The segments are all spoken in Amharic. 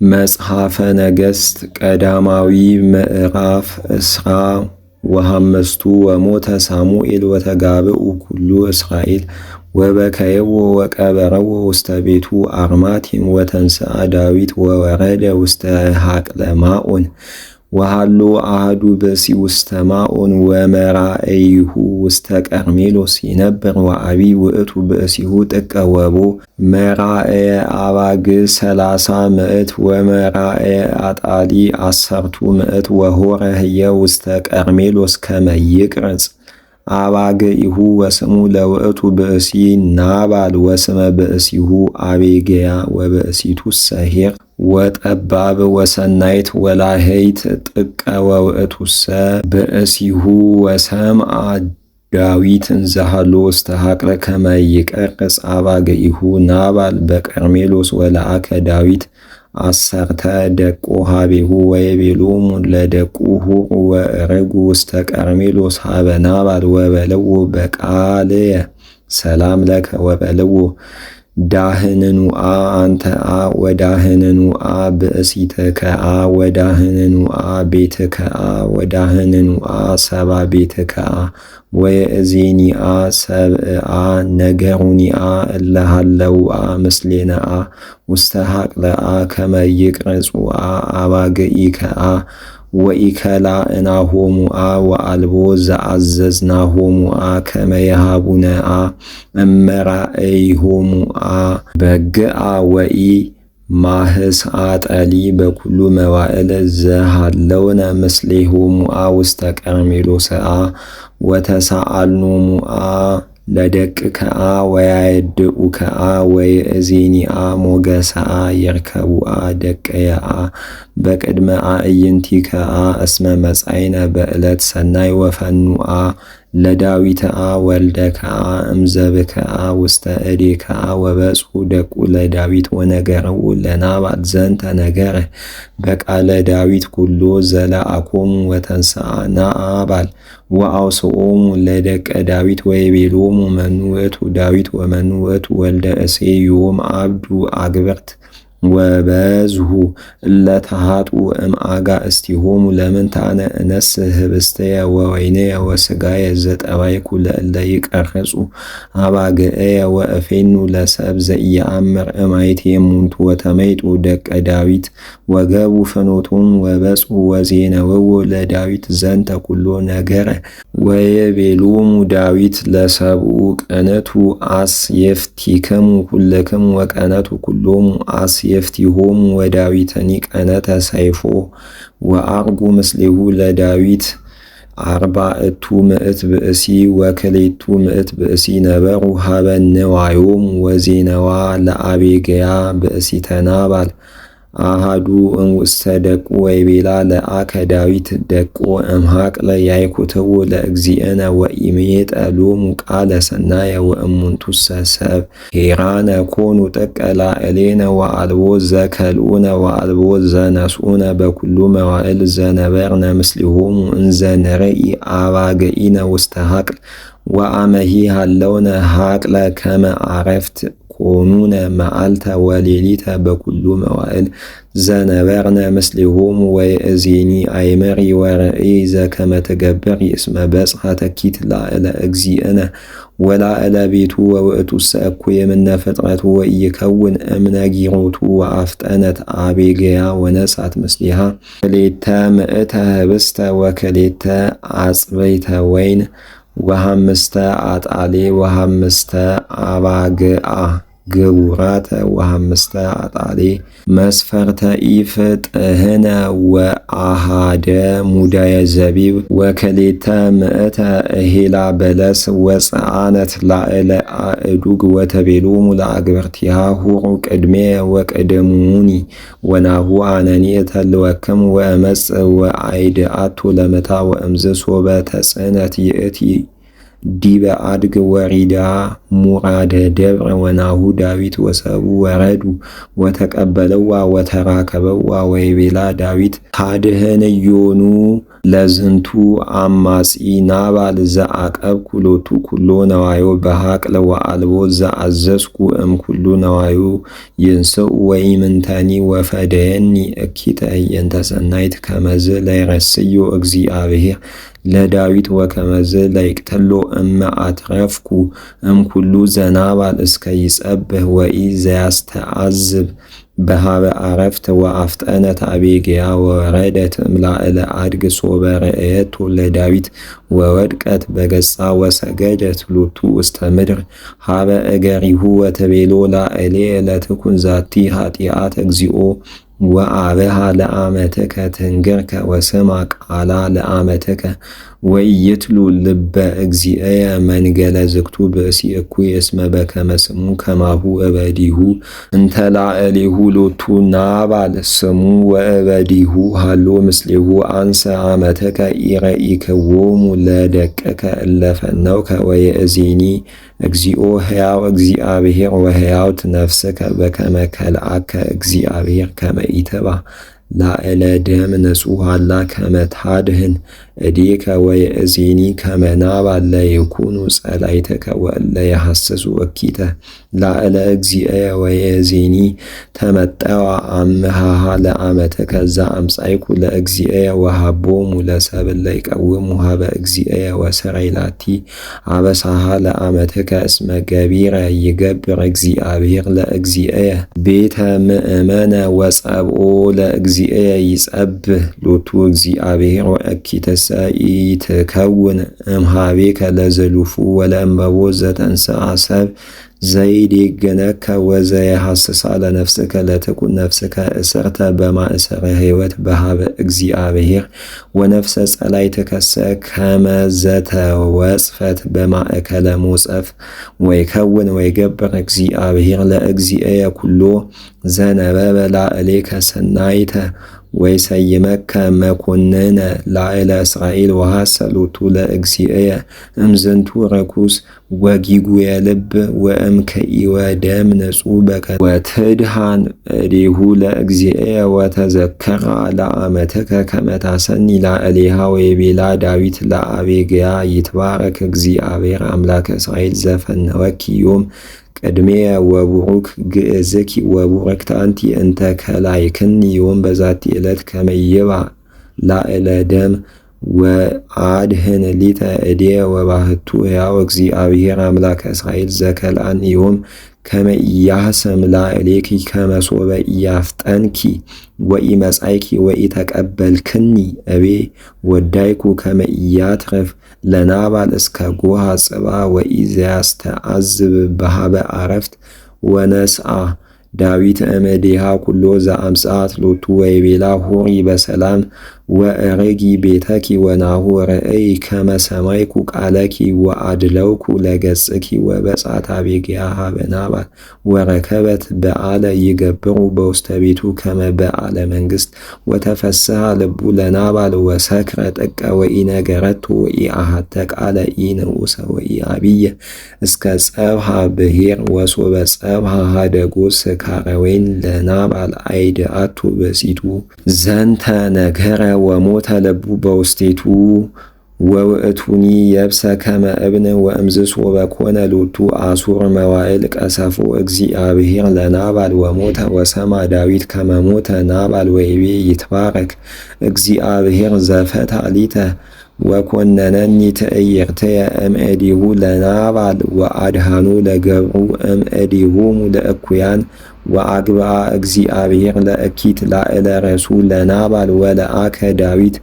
መጽሐፈ ነገሥት ቀዳማዊ ምዕራፍ እስራ ወሐመስቱ ወሞተ ሳሙኤል ወተጋብኡ ኩሉ እስራኤል ወበከየዎ ወቀበረዎ ውስተ ቤቱ አርማቲም ወተንሥአ ዳዊት ወወረደ ውስተ ሐቅለ ማዖን ወሃሎ አሐዱ ብእሲ ውስተ ማዖን ወመራእይሁ ውስተ ቀርሜሎስ ይነብር ወአቢይ ውእቱ ብእሲሁ ጥቀ ወቦ መራእየ አባግዕ 30 ምዕት ወመራእየ አጣሊ 10 ምዕት ወሖረ ህየ ውስተ ቀርሜሎስ ከመ ይቅረጽ አባግዒሁ ወስሙ ለውእቱ ብእሲ ናባል ወስመ ብእሲሁ አቤግያ ወብእሲቱሰ ኄር ወጠባብ ወሰናይት ወላሄይት ጥቀ ወውእቱሰ ብእሲሁ ወሰምዓ ዳዊት እንዘሃሎ ውስተ ሐቅለ ከመ ይቀርጽ አባግዒሁ ናባል በቀርሜሎስ ወለአከ ዳዊት 10 ደቆ ሀቤሁ ወይቤሎሙ ለደቁ ሁሩ ወዕርጉ ውስተ ቀርሜሎስ ሀበ ናባል ወበልዎ በቃልየ ሰላም ለከ ወበልዎ ዳህንኑአ አንተአ ወዳህንኑአ ብእሲትከአ ወዳህንኑአ ቤትከአ ወዳህንኑአ ሰባ ቤትከአ ወየእዜኒአ ሰብአ ነገሩኒአ እለሃለውአ ምስሌነአ ውስተ ሐቅለአ ከመ ይቅረጹአ አባግዒከአ ወኢከላእናሆሙአ ወአልቦ ዘአዘዝናሆሙአ ከመ የሃቡነአ እመራእይሆሙአ በግዓ ወኢ ማህስአ ጠሊ በኩሉ መዋዕል ዘሃለውነ ምስሌሆሙአ ውስተ ቀርሜሎስአ ወተሳአልኖሙአ ለደቅከአ ወያየድኡከአ ወየእዜኒአ ሞገሰአ ይርከቡአ ደቀየአ በቅድመ አዕይንቲከአ እስመ መጻእነ በዕለት ሰናይ ወፈኑአ ለዳዊትአ ወልደከአ እምዘብከአ ውስተ እዴከአ ወበጽሑ ደቁ ለዳዊት ወነገረው ለናባል ዘንተ ነገረ በቃለ ዳዊት ኩሎ ዘለአኮሙ ወተንሥአ ናባል ወአውስኦሙ ለደቀ ዳዊት ወይቤሎሙ መኑ ውእቱ ዳዊት ወመኑ ውእቱ ወልደ እሴይ ዮም አብዱ አግብርት ወበዝሁ እለተሃጡ እምአጋእዝቲሆሙ ለምንታነ እነስእ ኅብስትየ ወወይንየ ወሥጋየ ዘጠባይኩ ለእለ ይቀርጹ አባግዕየ ወእፌኑ ለሰብእ ዘኢየአምር እማይት የሙንቱ ወተመይጡ ደቀ ዳዊት ወገቡ ፍኖቶሙ ወበጽሑ ወዜነውዎ ለዳዊት ዘንተ ኩሎ ነገረ ወይቤሎሙ ዳዊት ለሰብኡ ቅንቱ አስየፍቲክሙ ኩልክሙ ወቀነቱ ኩሎሙ አስየፍቲሆሙ ወዳዊትኒ ቀነተ ሰይፎ ወአርጉ ምስሌሁ ለዳዊት 400 ምዕት ብእሲ ወክልኤቱ ምዕት ብእሲ ነበሩ ሀበ ንዋዮሙ ወዜነዋ ለአቤግያ ብእሲተ ናባል አሃዱ እምውስተ ደቁ ወይቤላ ለአከ ዳዊት ደቆ እምሐቅለ ያይኩትዎ ለእግዚእነ ወኢሜጠ ሎሙ ቃለ ሰናየ ወእሙንቱሰ ሰብእ ሄራነ ኮኑ ጥቀ ላዕሌነ ወአልቦ ዘከልኡነ ወአልቦ ዘነስኡነ በኩሉ መዋዕል ዘነበርነ ምስሊሆሙ እንዘ ንርኢ አባግዒነ ውስተ ሐቅል ወአመሂ ሃለውነ ሐቅለ ከመ አረፍት ኮኑነ መዓልተ ወሌሊተ በኩሉ መዋዕል ዘነበርነ ምስሌሆሙ ወየእዜኒ አይመሪ ወርእይ ዘከመ ትገብር እስመ በጽሐ ተኪት ላዕለ እግዚእነ ወላዕለ ቤቱ ወውእቱሰ እኩይ እምነ ፍጥረቱ ወኢይከውን እምነጊሮቱ ወአፍጠነት አቤግያ ወነሳት ምስሊሃ ክልኤተ ምዕተ ኅብስተ ወክልኤተ አጽበይተ ወይን ወሐምስተ አጣሌ ወሐምስተ አባግዓ ግቡራተ ወሐምስተ አጣሌ መስፈርተ ኢፍ ጥህነ ወአሃደ ሙዳየ ዘቢብ ወክልኤተ ምዕተ እሄላ በለስ ወፀዓነት ላዕለ አእዱግ ወተቤሎሙ ለአግብርቲሃ ሁሩ ቅድሜየ ወቅድሙኒ ወናሁ አነኒ እተልወክሙ ወእመጽእ ወአይድአቱ ለምታ ወእምዝ ሶበ ተጽዕነት ይእቲ ዲበ አድግ ወሪዳ ሙራደ ደብረ ወናሁ ዳዊት ወሰቡ ወረዱ ወተቀበለዋ ወተራከበዋ ወይቤላ ዳዊት ታድህንዮኑ ለዝንቱ አማጺ ናባል ዘአቀብኩ ሎቱ ኩሎ ነዋዮ በሐቅለ ወአልቦ ዘአዘዝኩ እምኩሉ ነዋዩ ይንስኡ ወኢምንተኒ ወፈደየኒ እኪተ ህየንተ ሰናይት ከመዝ ለይረስዮ እግዚአብሔር ለዳዊት ወከመዝ ለይቅተሎ እመ አትረፍኩ እምኩሉ ዘናባል እስከ ይጸብህ ወኢ ዘያስተአዝብ በሃበ አረፍት ወአፍጠነት አቤግያ ወረደት እምላእለ አድግ ሶበ ርእየቱ ለዳዊት ወወድቀት በገጻ ወሰገደት ሎቱ ውስተ ምድር ሃበ እገሪሁ ወተቤሎ ላዕሌ ለትኩን ዛቲ ኃጢአት እግዚኦ ወአበሃ ለአመትከ ትንግርከ ወስማ ቃላ ለአመትከ ወይትሉ ልበ እግዚእየ መንገለ ዝግቱ ብእሲ እኩይ እስመ በከመ ስሙ ከማሁ እበዲሁ እንተ ላዕሌሁ ሎቱ ናባል ስሙ ወእበዲሁ ሃሎ ምስሌሁ አንሰ አመትከ ኢረኢክዎሙ ለደቅከ እለፈነውከ ወየእዜኒ እግዚኦ ሕያው እግዚአብሔር ወሕያውት ነፍስከ በከመ ከልአከ እግዚአብሔር ከመ ኢትባ ላዕለ ደም ንጹሕ አላ ከመ ታድህን እዴከ ወየእዜኒ ከመ ናባል ለይኩኑ ጸላእትከ ወእለ የሐስሱ እኪተ ላዕለ እግዚእየ ወየእዜኒ ተመጠዋ አምሃሃ ለአመትከ ዘአምጻእኩ ለእግዚእየ ወሃቦሙ ለሰብእ ለይቀውሙ ሀበ እግዚእየ ወሰረይ ላቲ አበሳሃ ለአመትከ እስመ ገቢረ ይገብር እግዚአብሔር ለእግዚእየ ቤተ ምእመነ ወጸብኦ ለእግዚእየ ይጸብህ ሎቱ እግዚአብሔር ወእኪተሰ ኢትከውን እምሃቤከ ለዘሉፉ ወለእመቦ ዘተንሥአ ሰብ ዘይዴገነከ ወዘየሐስሳ ለነፍስከ ለትኩን ነፍስከ እስርተ በማእሰረ ሕይወት በሃበ እግዚአብሔር ወነፍሰ ጸላእትከሰ ከመ ዘተወጽፈት በማእከለ ሞጸፍ ወይከውን ወይገብር እግዚአብሔር ለእግዚእየ ኩሎ ዘነበበ ላዕሌከ ሰናይተ ወይሰይመከ መኮንነ ላዕለ እስራኤል ወሐሰሎቱ ለእግዚእየ እምዝንቱ ርኩስ ወጊጉየ ልብ ወእምከኢወ ደም ንጹሕ በከ ወትድሃን እዴሁ ለእግዚእየ ወተዘከራ ለአመትከ ከመ ታሰኒ ላዕሌሃ ወይቤላ ዳዊት ለአቤግያ ይትባረክ እግዚአብሔር አምላከ እስራኤል ዘፈነወኪ ዮም ቅድሜየ ወቡሩክ ግእዝኪ ወቡርክት አንቲ እንተ ከላይክኒ ዮም በዛቲ ዕለት ከመ ይብአ ላዕለ ደም ወአድህን ሊተ እዴየ ወባህቱ ሕያው እግዚአብሔር አምላከ እስራኤል ዘከልአኒ ዮም ከመ ኢያሕስም ላዕሌኪ ከመ ሶበ ኢያፍጠንኪ ወኢመጻእኪ ወኢተቀበልክኒ እቤ ወዳይኩ ከመ ኢያትርፍ ለናባል እስከ ጎሃ ጽባ ወኢዘያስተአዝብ በሃበ አረፍት ወነስአ ዳዊት እምእዴሃ ኩሎ ዘአምጽአት ሎቱ ወይቤላ ሁሪ በሰላም ወእርጊ ቤተኪ ወናሁ ርእይ ከመ ሰማይኩ ቃለኪ ወአድለውኩ ለገጽኪ ወበጻት አቤግያ ሀበ ናባል ወረከበት በዓለ ይገብሩ በውስተ ቤቱ ከመ በዓለ መንግሥት ወተፈስሐ ልቡ ለናባል ወሰክረ ጥቀ ወኢነገረቱ ወኢአሐተ ቃለ ኢንዑሰ ወኢአብየ እስከ ጸብሐ ብሔር ወሶበ ጸብሐ ሀደጎ ስካረ ወይን ለናባል አይድአቱ በሲቱ ዘንተ ነገረ ወሞተ ልቡ በውስቴቱ ወውእቱኒ የብሰ ከመ እብን ወእምዝሶ በኮነ ሎቱ አሱር መዋዕል ቀሰፎ እግዚአብሔር ለናባል ወሞተ ወሰማ ዳዊት ከመ ሞተ ናባል ወይቤ ይትባረክ እግዚአብሔር ዘፈታ ሊተ ወኮነነኒ ትዕይርትየ እምእዴሁ ለናባል ወአድሃኑ ለገብሩ እምእዴሆሙ ለእኩያን ወአግብአ እግዚአብሔር ለእኪት ላዕለ ርእሱ ለናባል ወለአከ ዳዊት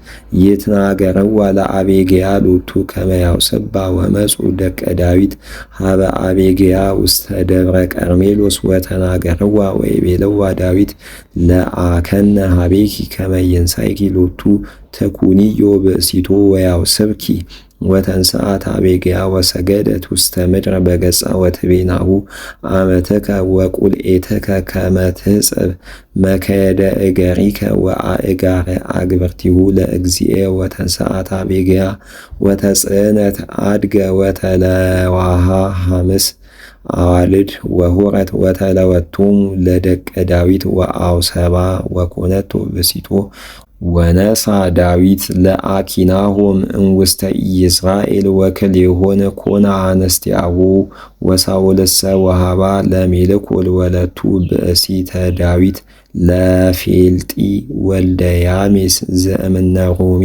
ይትናገርዋ ለአቤግያ ሎቱ ከመ ያውስባ ወመጹ ደቀ ዳዊት ሀበ አቤግያ ውስተ ደብረ ቀርሜሎስ ወተናገርዋ ወይቤልዋ ዳዊት ለአከነ ሀቤኪ ከመ ይንሣእኪ ሎቱ ተኩኒዮ ብእሲቶ ወያውስብኪ ወተንሥአት አቤግያ ወሰገደት ውስተ ምድር በገጻ ወትቤናሁ አመትከ ወቁልኤትከ ከመ ትሕጽብ መከየደ እገሪከ ወአእጋረ አግብርቲሁ ለእግዚእየ ወተንሥአት አቤግያ ወተጽዕነት አድገ ወተለዋሃ ሐምስ አዋልድ ወሁረት ወተለወቱም ለደቀ ዳዊት ወአውሰባ ወኮነቶ ብእሲቶ ወነሳ ዳዊት ለአኪናሆም እንውስተ ኢይዝራኤል ወክልኤሆን ኮነ አነስቲአሁ ወሳኦልሰ ወሃባ ለሜልኮል ወለቱ ብእሲተ ዳዊት ለፌልጢ ወልደ ያሜስ ዘእምነ ሮሜ